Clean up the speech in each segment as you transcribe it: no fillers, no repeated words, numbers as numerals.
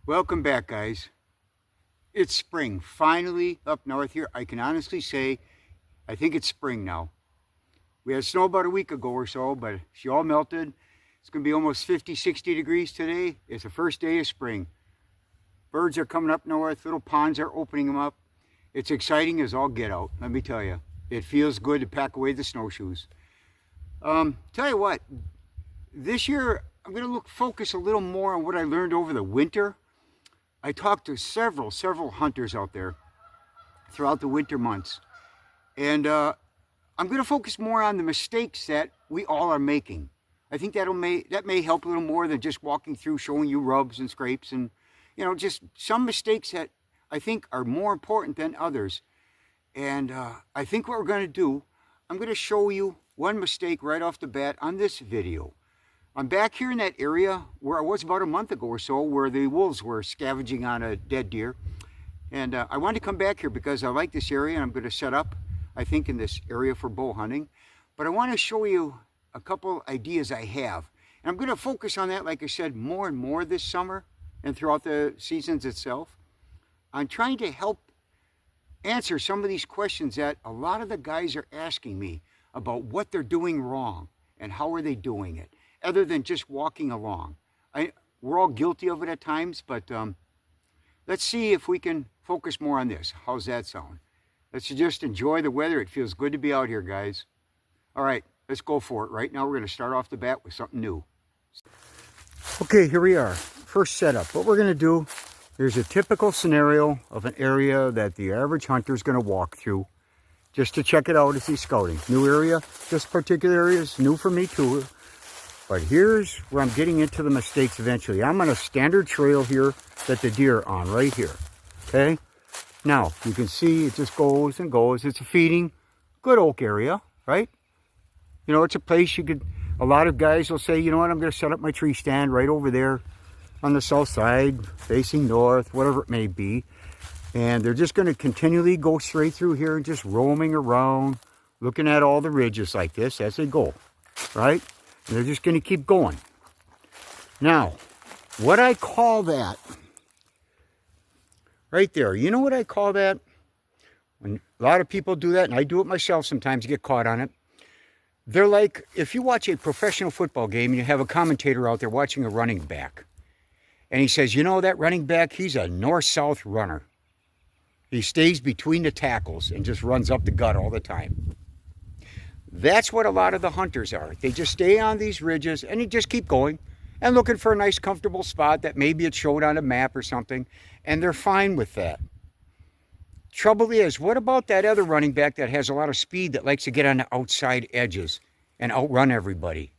Welcome back, guys. It's spring, finally up north here. I can honestly say, I think it's spring now. We had snow about a week ago or so, but she all melted. It's going to be almost 50, 60 degrees today. It's the first day of spring. Birds are coming up north. Little ponds are opening them up. It's exciting as all get out, let me tell you. It feels good to pack away the snowshoes. Tell you what, this year I'm going to focus a little more on what I learned over the winter. I talked to several hunters out there throughout the winter months. And I'm going to focus more on the mistakes that we all are making. I think that may help a little more than just walking through showing you rubs and scrapes and, just some mistakes that I think are more important than others. And I think what we're going to do, I'm going to show you one mistake right off the bat on this video. I'm back here in that area where I was about a month ago or so, where the wolves were scavenging on a dead deer. And I wanted to come back here because I like this area and I'm going to set up, I think, in this area for bow hunting. But I want to show you a couple ideas I have. And I'm going to focus on that, like I said, more and more this summer and throughout the seasons itself. I'm trying to help answer some of these questions that a lot of the guys are asking me about what they're doing wrong and how are they doing it, other than just walking along. We're all guilty of it at times, but let's see if we can focus more on this. How's that sound? Let's just enjoy the weather. It feels good to be out here, guys. All right, let's go for it. Right now, we're going to start off the bat with something new. Okay, here we are. First setup. What we're going to do, there's a typical scenario of an area that the average hunter is going to walk through just to check it out as he's scouting. New area. This particular area is new for me too. But here's where I'm getting into the mistakes eventually. I'm on a standard trail here that the deer are on right here. Okay? Now, you can see it just goes and goes. It's a feeding, good oak area, right? It's a place a lot of guys will say, you know what, I'm going to set up my tree stand right over there on the south side, facing north, whatever it may be. And they're just going to continually go straight through here and just roaming around, looking at all the ridges like this as they go, right? And they're just going to keep going. Now, what I call that, right there, you know what I call that? When a lot of people do that, and I do it myself sometimes, get caught on it. They're like, if you watch a professional football game and you have a commentator out there watching a running back, and he says, that running back, he's a north-south runner. He stays between the tackles and just runs up the gut all the time. That's what a lot of the hunters are. They just stay on these ridges and they just keep going and looking for a nice comfortable spot that maybe it's showed on a map or something, and they're fine with that. Trouble is, what about that other running back that has a lot of speed that likes to get on the outside edges and outrun everybody?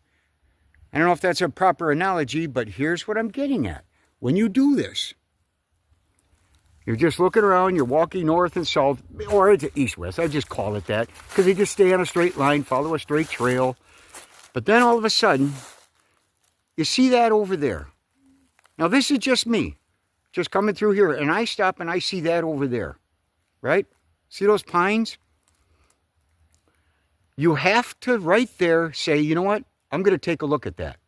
I don't know if that's a proper analogy, but here's what I'm getting at. When you do this, you're just looking around, you're walking north and south, or it's east-west, I just call it that, because they just stay on a straight line, follow a straight trail. But then all of a sudden, you see that over there. Now this is just me, just coming through here, and I stop and I see that over there, right? See those pines? You have to right there say, you know what, I'm going to take a look at that.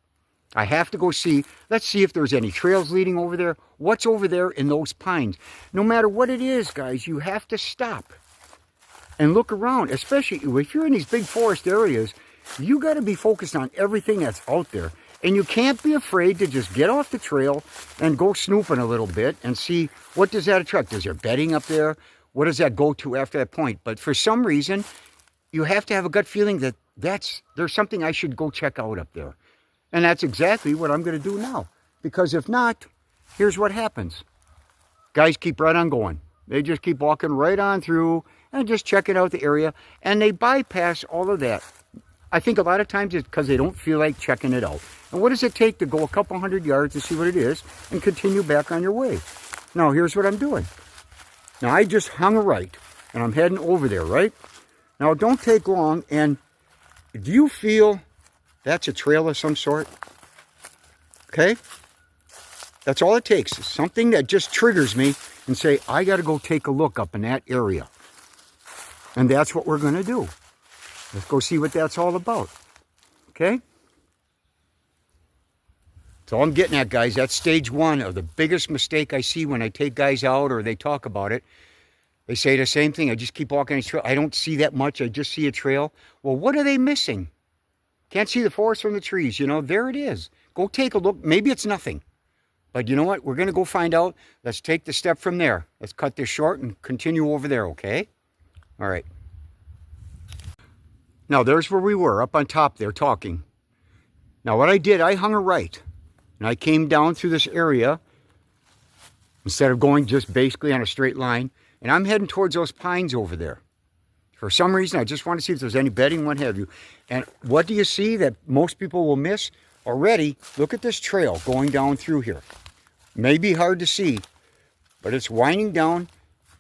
I have to go see, let's see if there's any trails leading over there. What's over there in those pines? No matter what it is, guys, you have to stop and look around, especially if you're in these big forest areas. You got to be focused on everything that's out there. And you can't be afraid to just get off the trail and go snooping a little bit and see, what does that attract? Is there bedding up there? What does that go to after that point? But for some reason, you have to have a gut feeling that there's something I should go check out up there. And that's exactly what I'm going to do now. Because if not, here's what happens. Guys keep right on going. They just keep walking right on through and just checking out the area. And they bypass all of that. I think a lot of times it's because they don't feel like checking it out. And what does it take to go a couple hundred yards to see what it is and continue back on your way? Now, here's what I'm doing. Now, I just hung a right. And I'm heading over there, right? Now, it don't take long. And do you feel that's a trail of some sort? Okay? That's all it takes. It's something that just triggers me and say, I got to go take a look up in that area. And that's what we're going to do. Let's go see what that's all about. Okay? So all I'm getting at, guys, that's stage one of the biggest mistake I see when I take guys out or they talk about it. They say the same thing. I just keep walking this trail. I don't see that much. I just see a trail. Well, what are they missing? Can't see the forest from the trees. You know, there it is. Go take a look. Maybe it's nothing. But you know what? We're going to go find out. Let's take the step from there. Let's cut this short and continue over there, okay? All right. Now, there's where we were, up on top there, talking. Now, what I did, I hung a right. And I came down through this area instead of going just basically on a straight line. And I'm heading towards those pines over there. For some reason, I just want to see if there's any bedding, what have you. And what do you see that most people will miss? Already, look at this trail going down through here. May be hard to see, but it's winding down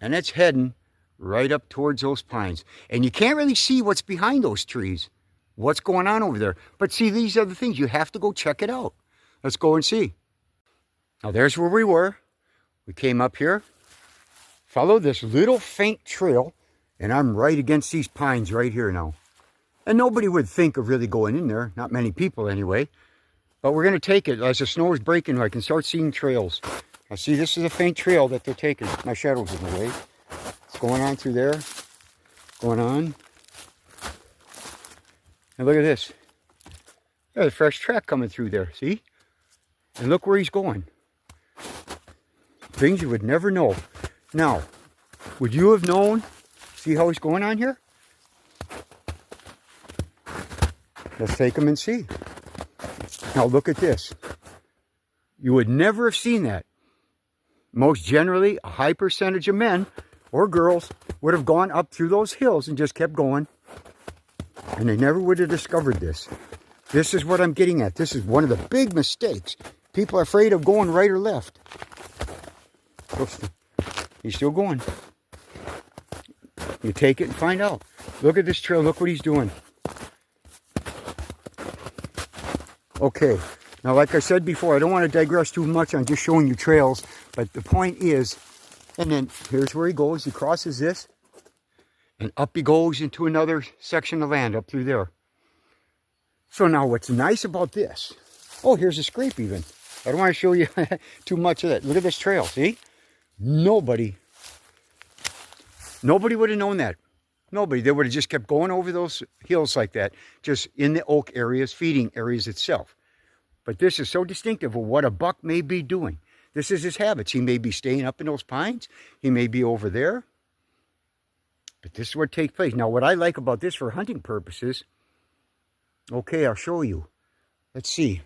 and it's heading right up towards those pines. And you can't really see what's behind those trees, what's going on over there. But see, these are the things. You have to go check it out. Let's go and see. Now, there's where we were. We came up here, followed this little faint trail, and I'm right against these pines right here now. And nobody would think of really going in there. Not many people anyway. But we're going to take it. As the snow is breaking, I can start seeing trails. Now see, this is a faint trail that they're taking. My shadow's in the way. It's going on through there. Going on. And look at this. There's a fresh track coming through there. See? And look where he's going. Things you would never know. Now, would you have known? See how he's going on here? Let's take him and see. Now look at this. You would never have seen that. Most generally, a high percentage of men or girls would have gone up through those hills and just kept going. And they never would have discovered this. This is what I'm getting at. This is one of the big mistakes. People are afraid of going right or left. He's still going. You take it and find out. Look at this trail. Look what he's doing. Okay. Now, like I said before, I don't want to digress too much on just showing you trails. But the point is, and then here's where he goes. He crosses this. And up he goes into another section of land up through there. So now what's nice about this. Oh, here's a scrape even. I don't want to show you too much of that. Look at this trail. See? Nobody would have known that. Nobody. They would have just kept going over those hills like that, just in the oak areas, feeding areas itself. But this is so distinctive of what a buck may be doing. This is his habits. He may be staying up in those pines. He may be over there. But this is what takes place. Now, what I like about this for hunting purposes, okay, I'll show you. Let's see.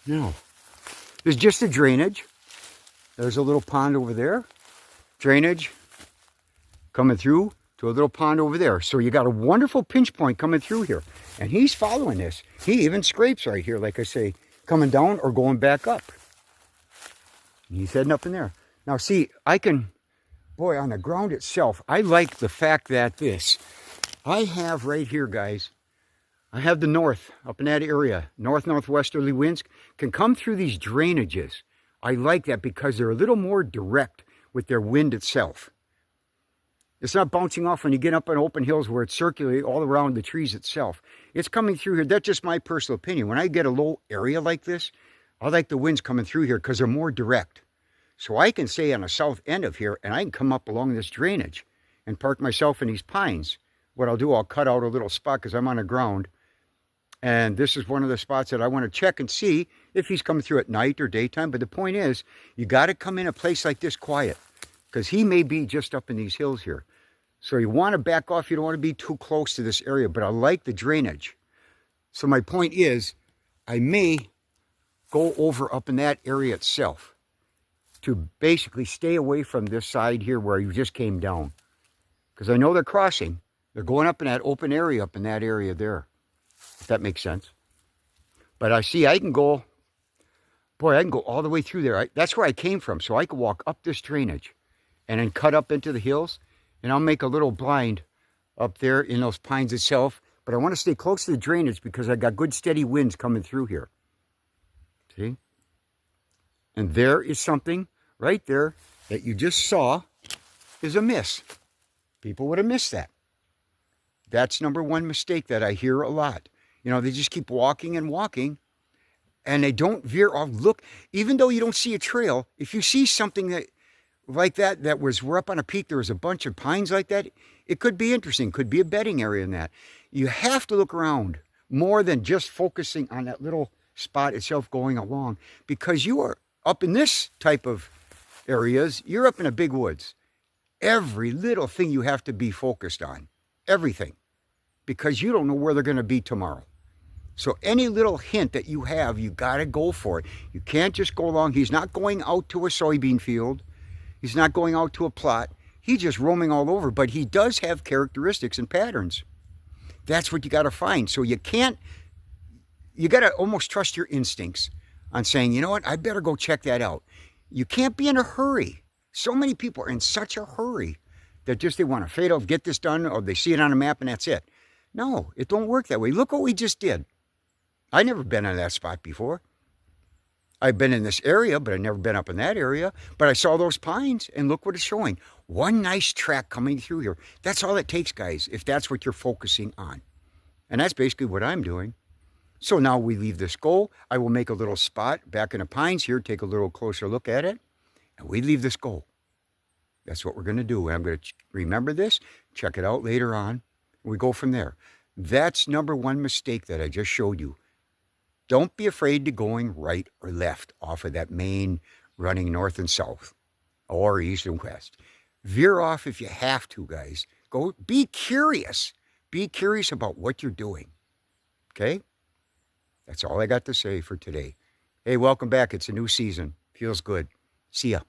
Now, there's just a drainage. There's a little pond over there. Drainage coming through to a little pond over there. So you got a wonderful pinch point coming through here. And he's following this. He even scrapes right here, like I say, coming down or going back up. And he's heading up in there. Now see, I can, boy, on the ground itself, I like the fact that I have right here, guys, I have the north up in that area. Northwesterly winds can come through these drainages. I like that because they're a little more direct with their wind itself. It's not bouncing off when you get up on open hills where it's circulating all around the trees itself. It's coming through here. That's just my personal opinion. When I get a low area like this, I like the winds coming through here because they're more direct. So I can stay on the south end of here and I can come up along this drainage and park myself in these pines. What I'll do, I'll cut out a little spot because I'm on the ground. And this is one of the spots that I want to check and see if he's coming through at night or daytime. But the point is, you got to come in a place like this quiet because he may be just up in these hills here. So you want to back off. You don't want to be too close to this area. But I like the drainage. So my point is, I may go over up in that area itself to basically stay away from this side here where you just came down. Because I know they're crossing. They're going up in that open area up in that area there. If that makes sense. But I see I can go, boy, I can go all the way through there. That's where I came from. So I could walk up this drainage and then cut up into the hills. And I'll make a little blind up there in those pines itself. But I want to stay close to the drainage because I got good steady winds coming through here. See? And there is something right there that you just saw is a miss. People would have missed that. That's number one mistake that I hear a lot. You know, they just keep walking and walking. and they don't veer off. Look, even though you don't see a trail, if you see something that like that we're up on a peak, there was a bunch of pines like that, it could be interesting, could be a bedding area in that. You have to look around more than just focusing on that little spot itself going along, because you are up in this type of areas, you're up in a big woods. Every little thing you have to be focused on, everything, because you don't know where they're going to be tomorrow. So any little hint that you have, you got to go for it. You can't just go along. He's not going out to a soybean field. He's not going out to a plot. He's just roaming all over, but he does have characteristics and patterns. That's what you got to find. So you got to almost trust your instincts on saying, you know what, I better go check that out. You can't be in a hurry. So many people are in such a hurry that just they want to fade off, get this done, or they see it on a map and that's it. No, it don't work that way. Look what we just did. I never been on that spot before. I've been in this area, but I've never been up in that area. But I saw those pines, and look what it's showing. One nice track coming through here. That's all it takes, guys, if that's what you're focusing on. And that's basically what I'm doing. So now we leave this goal. I will make a little spot back in the pines here, take a little closer look at it, and we leave this goal. That's what we're going to do. I'm going to remember this, check it out later on. We go from there. That's number one mistake that I just showed you. Don't be afraid to going right or left off of that main running north and south or east and west. Veer off if you have to, guys. Go be curious. Be curious about what you're doing. Okay? That's all I got to say for today. Hey, welcome back. It's a new season. Feels good. See ya.